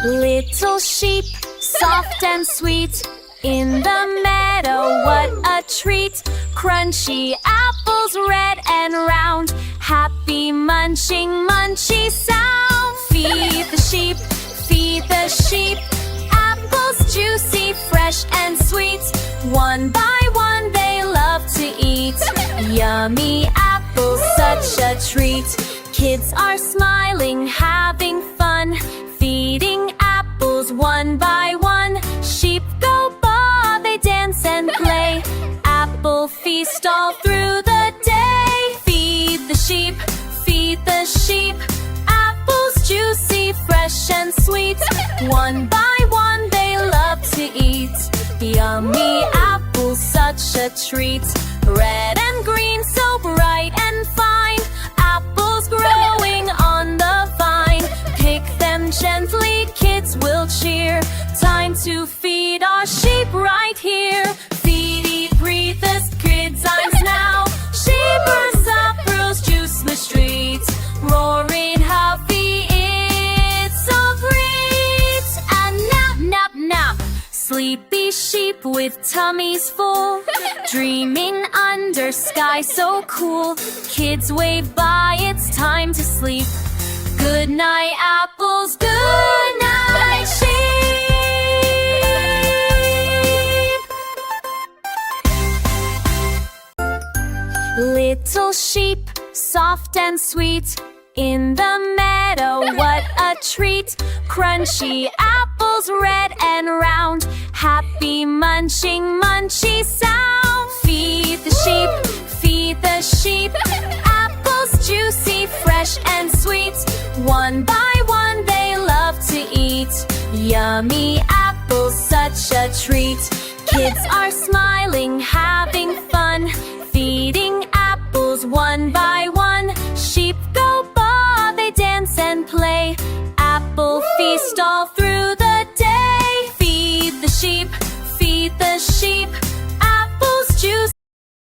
Little sheep, soft and sweet, in the meadow, what a treat. Crunchy apples, red and round, happy munching, munchy sound. Feed the sheep, feed the sheep, apples juicy, fresh and sweet. One by one they love to eat. Yummy apples, such a treat. Kids are smiling, having fun, feeding apples one by one. Sheep go baa, they dance and play. Apple feast all through the day. Feed the sheep, feed the sheep, apples juicy, fresh and sweet. One by one they love to eat. Yummy apples, such a treat. Red and green, so bright and fine. Apples growing on the vine. Pick them gently, kids will cheer. Time to feed our sheep right here. Feed, eat, breathe, us kids' eyes now. Sheepers, apples, juice the streets. Roaring happy, it's so great. And nap, nap, nap. Sleepy sheep with tummies full, dreaming under sky so cool. Kids wave by, it's time to sleep. Good night, apples, good night, sheep. Little sheep, soft and sweet, in the meadow, what a treat. Crunchy apples, red and round, happy munching, munchy sound. Feed the sheep, feed the sheep, apples juicy, fresh and sweet. One by one they love to eat. Yummy apples, such a treat. Kids